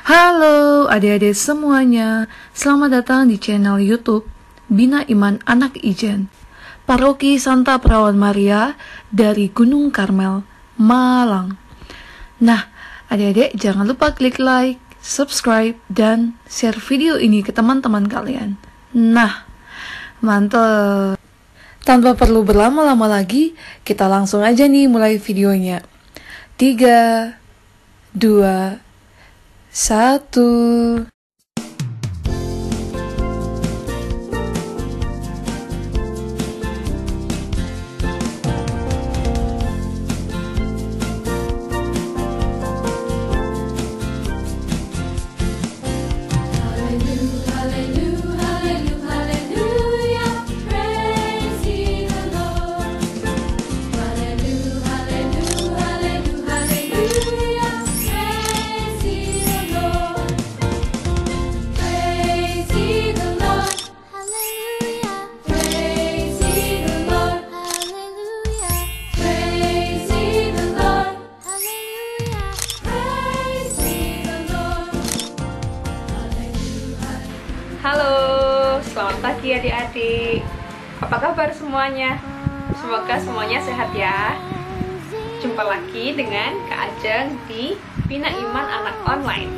Halo adik-adik semuanya, selamat datang di channel YouTube Bina Iman Anak Ijen, Paroki Santa Perawan Maria dari Gunung Karmel, Malang. Nah, adik-adik jangan lupa klik like, subscribe, dan share video ini ke teman-teman kalian. Nah, mantap. Tanpa perlu berlama-lama lagi, kita langsung aja nih mulai videonya. 3, 2, 1. Halo, selamat pagi adik-adik. Apa kabar semuanya? Semoga semuanya sehat ya. Jumpa lagi dengan Kak Ajeng di Bina Iman Anak Online.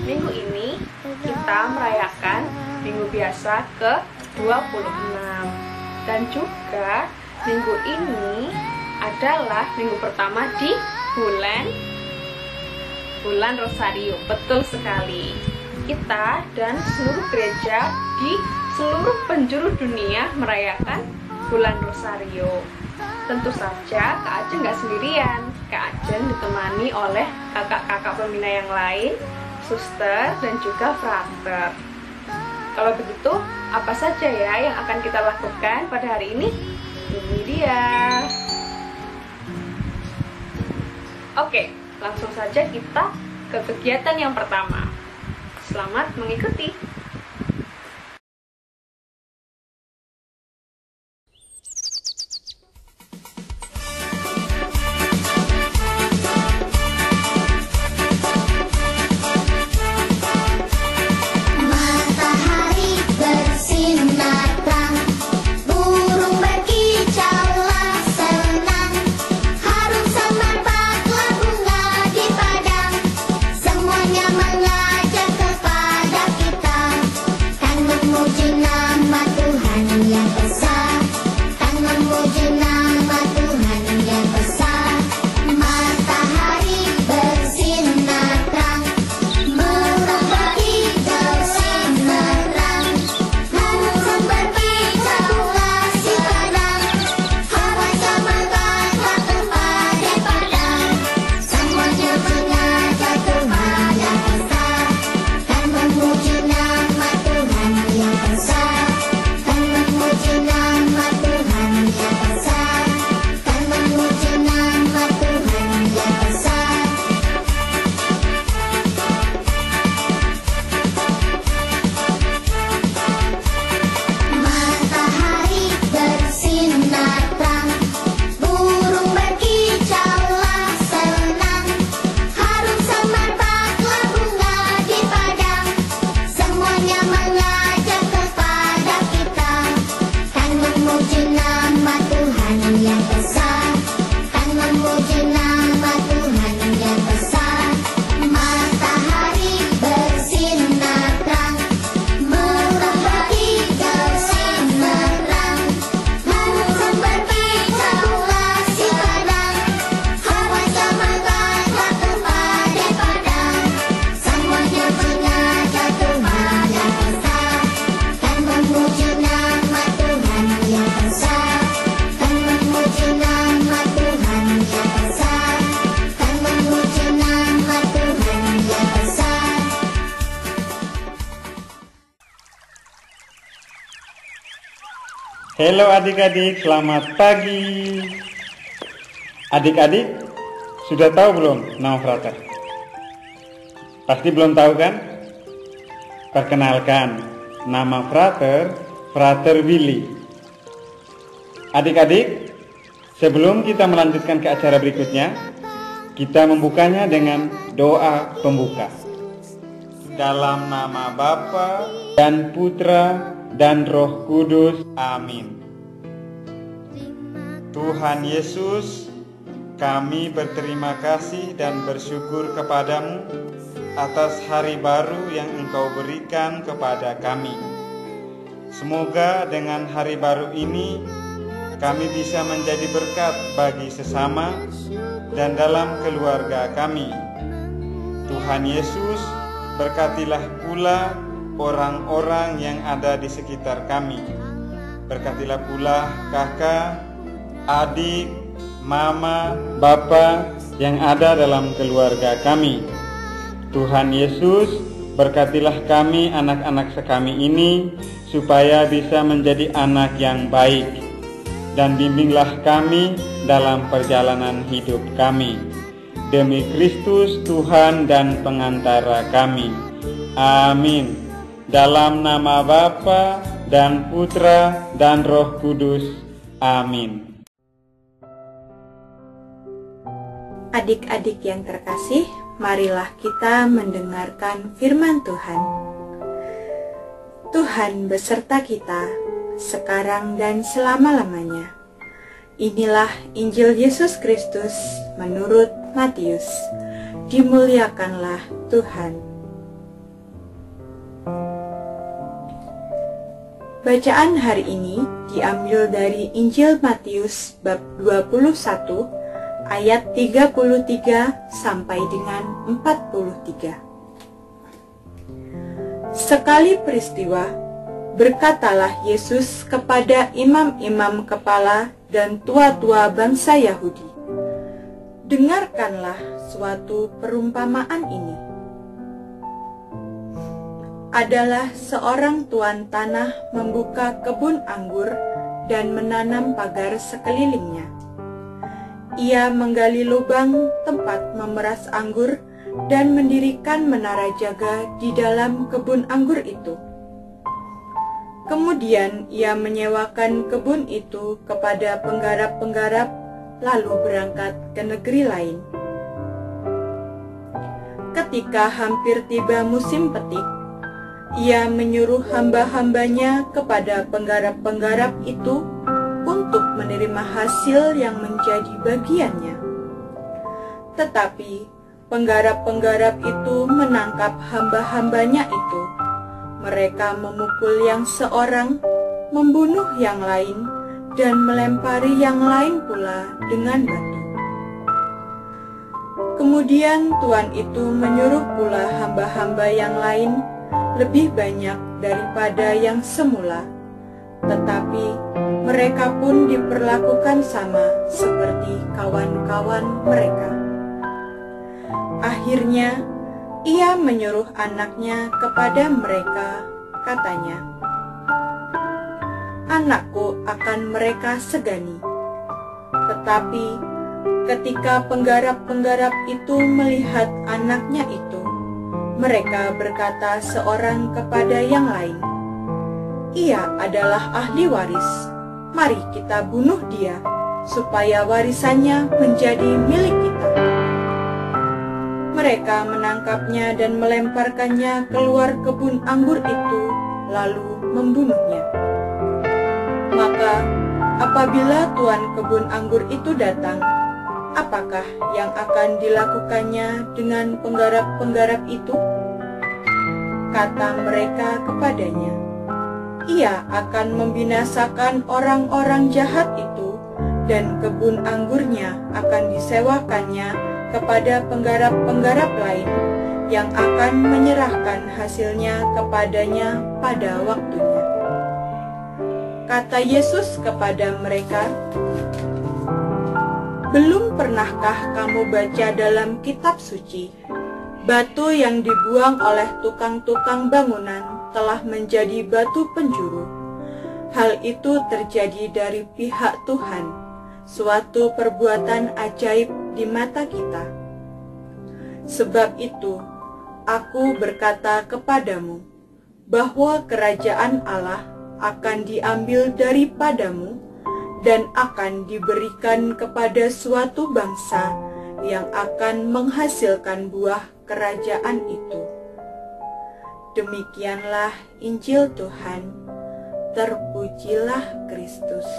Minggu ini kita merayakan minggu biasa ke-26. Dan juga minggu ini adalah minggu pertama di bulan Rosario. Betul sekali. Kita dan seluruh gereja di seluruh penjuru dunia merayakan bulan Rosario. Tentu saja Kak Ajeng nggak sendirian. Kak Ajeng ditemani oleh kakak-kakak pembina yang lain, suster, dan juga frater. Kalau begitu, apa saja ya yang akan kita lakukan pada hari ini? Ini dia. Oke, langsung saja kita ke kegiatan yang pertama. Selamat mengikuti. Matahari bersinar terang, burung berkicaulah senang, harum semerbaklah bunga di padang, semuanya mengajak kepada kita, kan memuji nama Tuhan yang besar, kan memuji nama Tuhan yang besar. Matahari bersinar terang, burung berkicau simerang, harum berkicaulah si padang, hawa semerbaklah kepada padang, semuanya mengajak Tuhan yang besar, kan memuji nama Tuhan yang besar, kan memuji nama Tuhan yang besar, kan memuji nama Tuhan yang besar. Matahari bersinar terang, burung berkicaulah senang, harum semerbaklah bunga di padang, semuanya mengajak kepada kita, kan memuji nama Tuhan yang besar, kan memuji nama Tuhan yang besar. Matahari bersinar terang, burung berkicau simerang, harum berkicaulah si padang, hawa semerbaklah kepada padang, semuanya mengajak Tuhan yang besar, kan memuji nama Tuhan yang besar, kan memuji nama Tuhan yang besar, kan memuji nama Tuhan yang besar. Halo adik-adik, selamat pagi. Adik-adik, sudah tahu belum nama frater? Pasti belum tahu kan? Perkenalkan, nama frater, Frater Willy. Adik-adik, sebelum kita melanjutkan ke acara berikutnya, Kita membukanya dengan doa pembuka. Dalam nama Bapa dan Putra dan Roh Kudus. Amin. Tuhan Yesus, kami berterima kasih dan bersyukur kepadamu atas hari baru yang Engkau berikan kepada kami. Semoga dengan hari baru ini kami bisa menjadi berkat bagi sesama dan dalam keluarga kami. Tuhan Yesus, berkatilah pula orang-orang yang ada di sekitar kami. Berkatilah pula kakak, adik, mama, bapa yang ada dalam keluarga kami. Tuhan Yesus, berkatilah kami anak-anak sekami ini supaya bisa menjadi anak yang baik. Dan bimbinglah kami dalam perjalanan hidup kami. Demi Kristus Tuhan dan pengantara kami. Amin. Dalam nama Bapa dan Putra dan Roh Kudus. Amin. Adik-adik yang terkasih, marilah kita mendengarkan firman Tuhan. Tuhan beserta kita sekarang dan selama-lamanya. Inilah Injil Yesus Kristus menurut Matius. Dimuliakanlah Tuhan. Bacaan hari ini diambil dari Injil Matius bab 21 ayat 33 sampai dengan 43. Sekali peristiwa, berkatalah Yesus kepada imam-imam kepala dan tua-tua bangsa Yahudi, "Dengarkanlah suatu perumpamaan ini. Adalah seorang tuan tanah membuka kebun anggur dan menanam pagar sekelilingnya. Ia menggali lubang tempat memeras anggur dan mendirikan menara jaga di dalam kebun anggur itu. Kemudian ia menyewakan kebun itu kepada penggarap-penggarap, lalu berangkat ke negeri lain. Ketika hampir tiba musim petik, ia menyuruh hamba-hambanya kepada penggarap-penggarap itu untuk menerima hasil yang menjadi bagiannya. Tetapi penggarap-penggarap itu menangkap hamba-hambanya itu. Mereka memukul yang seorang, membunuh yang lain, dan melempari yang lain pula dengan batu. Kemudian tuan itu menyuruh pula hamba-hamba yang lain lebih banyak daripada yang semula, tetapi mereka pun diperlakukan sama seperti kawan-kawan mereka. Akhirnya ia menyuruh anaknya kepada mereka, katanya, "Anakku akan mereka segani." Tetapi ketika penggarap-penggarap itu melihat anaknya itu, mereka berkata seorang kepada yang lain, "Ia adalah ahli waris. Mari kita bunuh dia, supaya warisannya menjadi milik kita." Mereka menangkapnya dan melemparkannya keluar kebun anggur itu, lalu membunuhnya. Maka apabila tuan kebun anggur itu datang, apakah yang akan dilakukannya dengan penggarap-penggarap itu? Kata mereka kepadanya, "Ia akan membinasakan orang-orang jahat itu, dan kebun anggurnya akan disewakannya kepada penggarap-penggarap lain yang akan menyerahkan hasilnya kepadanya pada waktunya." Kata Yesus kepada mereka, "Belum pernahkah kamu baca dalam kitab suci, batu yang dibuang oleh tukang-tukang bangunan telah menjadi batu penjuru? Hal itu terjadi dari pihak Tuhan, suatu perbuatan ajaib di mata kita. Sebab itu, aku berkata kepadamu, bahwa kerajaan Allah akan diambil daripadamu dan akan diberikan kepada suatu bangsa yang akan menghasilkan buah kerajaan itu. Demikianlah Injil Tuhan. Terpujilah Kristus.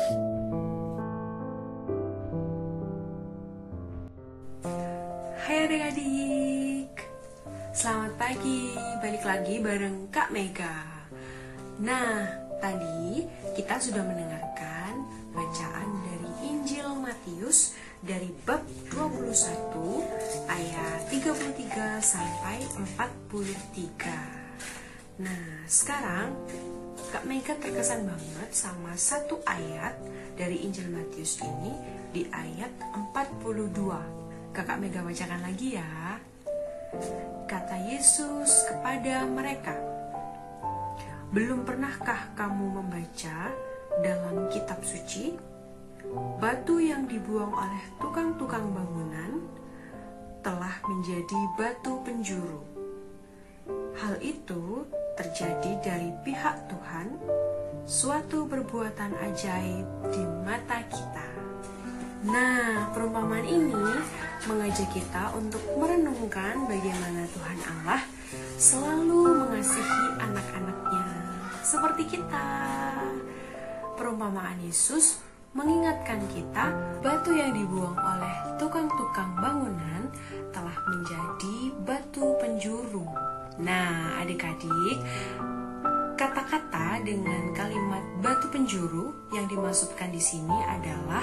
Hai adik-adik, selamat pagi, balik lagi bareng Kak Mega. Nah, tadi kita sudah mendengarkan bacaan dari Injil Matius dari bab 21 ayat 33 sampai 43. Nah, sekarang Kak Mega terkesan banget sama satu ayat dari Injil Matius ini di ayat 42. Kakak Mega bacakan lagi ya. Kata Yesus kepada mereka, "Belum pernahkah kamu membaca dalam kitab suci? Batu yang dibuang oleh tukang-tukang bangunan telah menjadi batu penjuru. Hal itu terjadi dari pihak Tuhan, suatu perbuatan ajaib di mata kita." Nah, perumpamaan ini mengajak kita untuk merenungkan bagaimana Tuhan Allah selalu mengasihi anak-anaknya seperti kita. Perumpamaan Yesus mengingatkan kita batu yang dibuang oleh tukang-tukang bangunan telah menjadi batu penjuru. Nah, adik-adik, kata-kata dengan kalimat batu penjuru yang dimaksudkan di sini adalah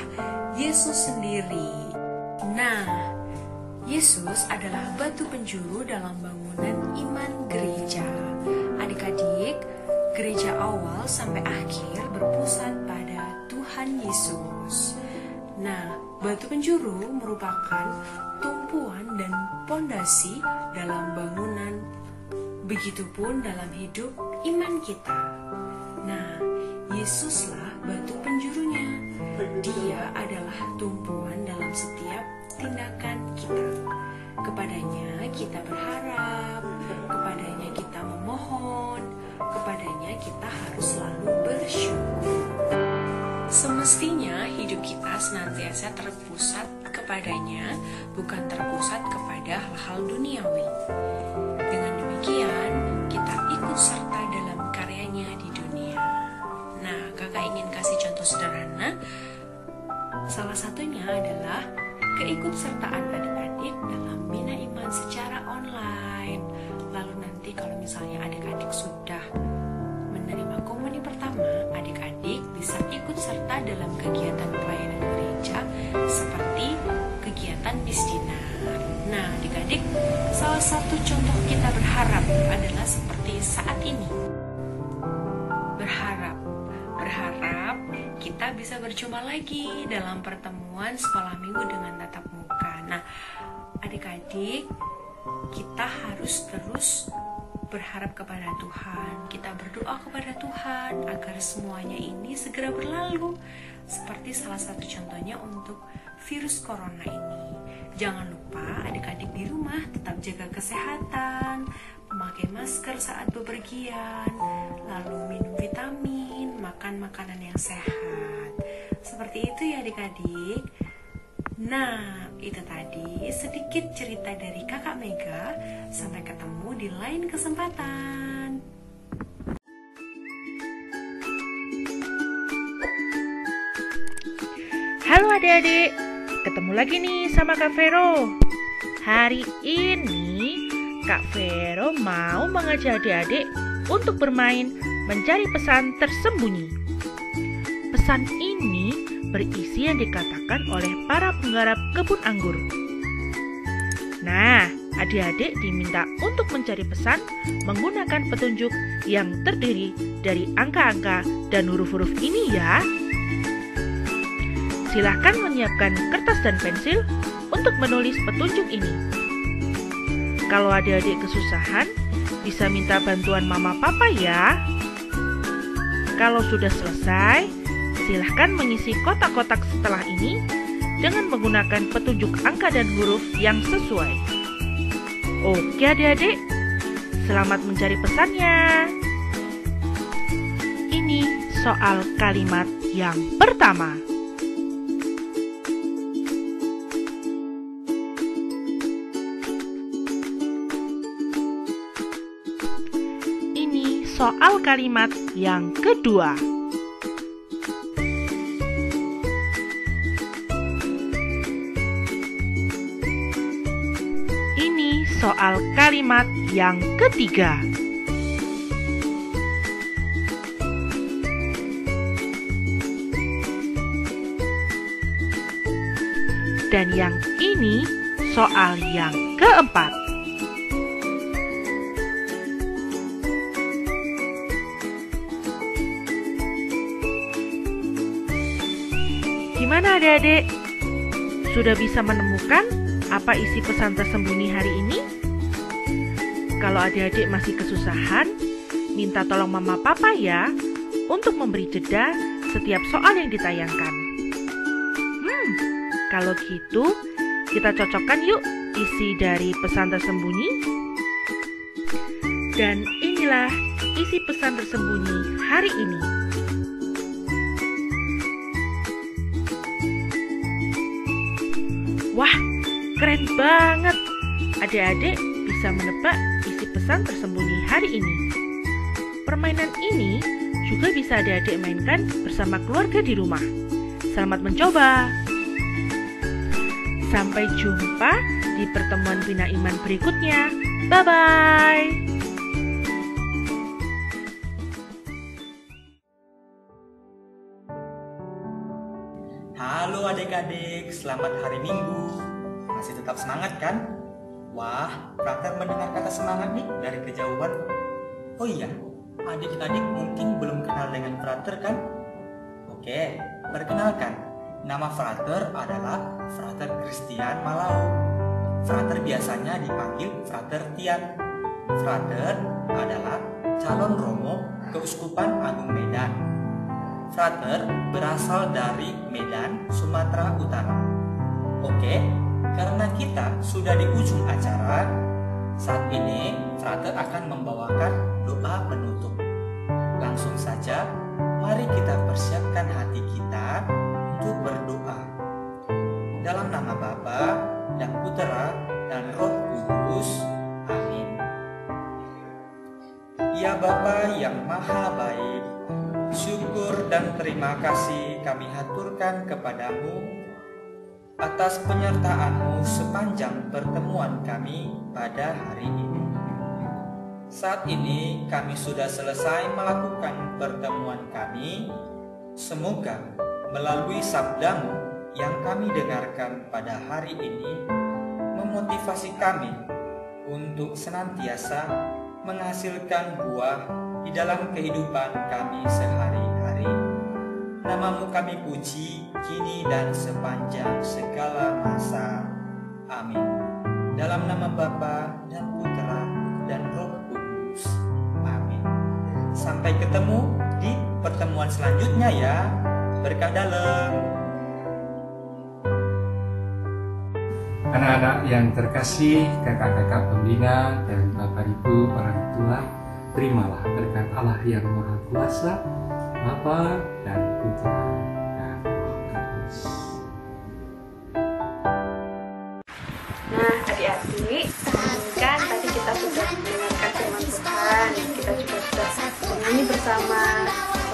Yesus sendiri. Nah, Yesus adalah batu penjuru dalam bangunan iman gereja. Adik-adik, gereja awal sampai akhir berpusat pada Tuhan Yesus. Nah, batu penjuru merupakan tumpuan dan pondasi dalam bangunan. Begitupun dalam hidup iman kita. Nah, Yesuslah batu penjurunya. Dia adalah tumpuan dalam setiap tindakan kita. Kepadanya kita berharap, kepadanya kita memohon, kepadanya kita harus selalu bersyukur. Semestinya hidup kita senantiasa terpusat kepadanya, bukan terpusat kepada hal-hal duniawi. Dengan demikian, kita ikut serta dalam karyanya di dunia. Nah, kakak ingin kasih contoh sederhana. Salah satunya adalah keikutsertaan adik-adik dalam Bina Iman secara online. Lalu nanti kalau misalnya adik-adik sudah menerima komuni pertama, adik-adik bisa ikut serta dalam kegiatan pelayanan gereja seperti kegiatan Misdinar. Nah, adik-adik, salah satu contoh kita berharap adalah seperti saat ini. Berharap kita bisa berjumpa lagi dalam pertemuan sekolah minggu dengan tatap muka. Nah, adik-adik, kita harus terus berharap kepada Tuhan. Kita berdoa kepada Tuhan agar semuanya ini segera berlalu. Seperti salah satu contohnya untuk virus corona ini. Jangan lupa adik-adik di rumah tetap jaga kesehatan, memakai masker saat bepergian, lalu minum vitamin, makan makanan yang sehat. Seperti itu ya adik-adik. Nah, itu tadi sedikit cerita dari Kakak Mega. Sampai ketemu di lain kesempatan. Halo adik-adik, ketemu lagi nih sama Kak Vero. Hari ini Kak Vero mau mengajak adik-adik untuk bermain mencari pesan tersembunyi. Pesan ini berisi yang dikatakan oleh para penggarap kebun anggur. Nah, adik-adik diminta untuk mencari pesan menggunakan petunjuk yang terdiri dari angka-angka dan huruf-huruf ini ya. Silahkan menyiapkan kertas dan pensil untuk menulis petunjuk ini. Kalau adik-adik kesusahan, bisa minta bantuan mama papa ya. Kalau sudah selesai, silahkan mengisi kotak-kotak setelah ini dengan menggunakan petunjuk angka dan huruf yang sesuai. Oke adik-adik, selamat mencari pesannya. Ini soal kalimat yang pertama. soal kalimat yang kedua. Ini soal kalimat yang ketiga. Dan yang ini soal yang keempat. Gimana adik-adik? Sudah bisa menemukan apa isi pesan tersembunyi hari ini? Kalau adik-adik masih kesusahan, minta tolong mama papa ya untuk memberi jeda setiap soal yang ditayangkan. Kalau gitu, kita cocokkan yuk isi dari pesan tersembunyi. Dan inilah isi pesan tersembunyi hari ini. Wah, keren banget. Adik-adik bisa menebak isi pesan tersembunyi hari ini. Permainan ini juga bisa adik-adik mainkan bersama keluarga di rumah. Selamat mencoba. Sampai jumpa di pertemuan Bina Iman berikutnya. Bye-bye. Halo adik-adik, selamat hari Minggu. Masih tetap semangat kan? Wah, Frater mendengar kata semangat nih dari kejauhan. Oh iya, adik-adik mungkin belum kenal dengan Frater kan? Oke, perkenalkan. Nama Frater adalah Frater Christian Malau. Frater biasanya dipanggil Frater Tian. Frater adalah calon romo Keuskupan Agung Medan. Frater berasal dari Medan, Sumatera Utara. Oke, karena kita sudah di ujung acara, saat ini Frater akan membawakan doa penutup. Langsung saja, mari kita persiapkan hati kita untuk berdoa. Dalam nama Bapa dan Putera dan Roh Kudus. Amin. Ya Bapa yang Maha Baik, syukur dan terima kasih kami haturkan kepadamu atas penyertaan-Mu sepanjang pertemuan kami pada hari ini. Saat ini kami sudah selesai melakukan pertemuan kami. Semoga melalui sabda-Mu yang kami dengarkan pada hari ini memotivasi kami untuk senantiasa menghasilkan buah di dalam kehidupan kami sehari-hari. Nama-Mu kami puji kini dan sepanjang segala masa. Amin. Dalam nama Bapa dan Putera dan Roh Kudus. Amin. Sampai ketemu di pertemuan selanjutnya ya. Berkah dalam. Anak-anak yang terkasih, kakak-kakak pembina dan Bapak Ibu orang tua, terimalah berkat Allah yang Maha Kuasa, Bapa dan Putra dan Roh Kudus. Nah, adik-adik, kan tadi kita sudah mendengarkan firman Tuhan, kita juga sudah bernyanyi bersama,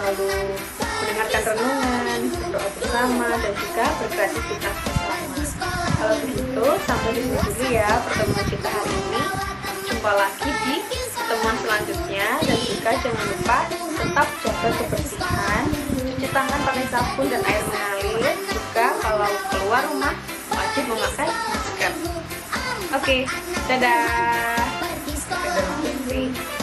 lalu mendengarkan renungan, berdoa bersama, dan juga berkreativitas bersama. Kalau begitu, sampai di sini dulu ya pertemuan kita hari ini. Jumpa lagi di pertemuan selanjutnya, dan juga jangan lupa tetap jaga kebersihan, cuci tangan pakai sabun dan air mengalir. Juga kalau keluar rumah wajib memakai masker. Oke, dadah. Dadah.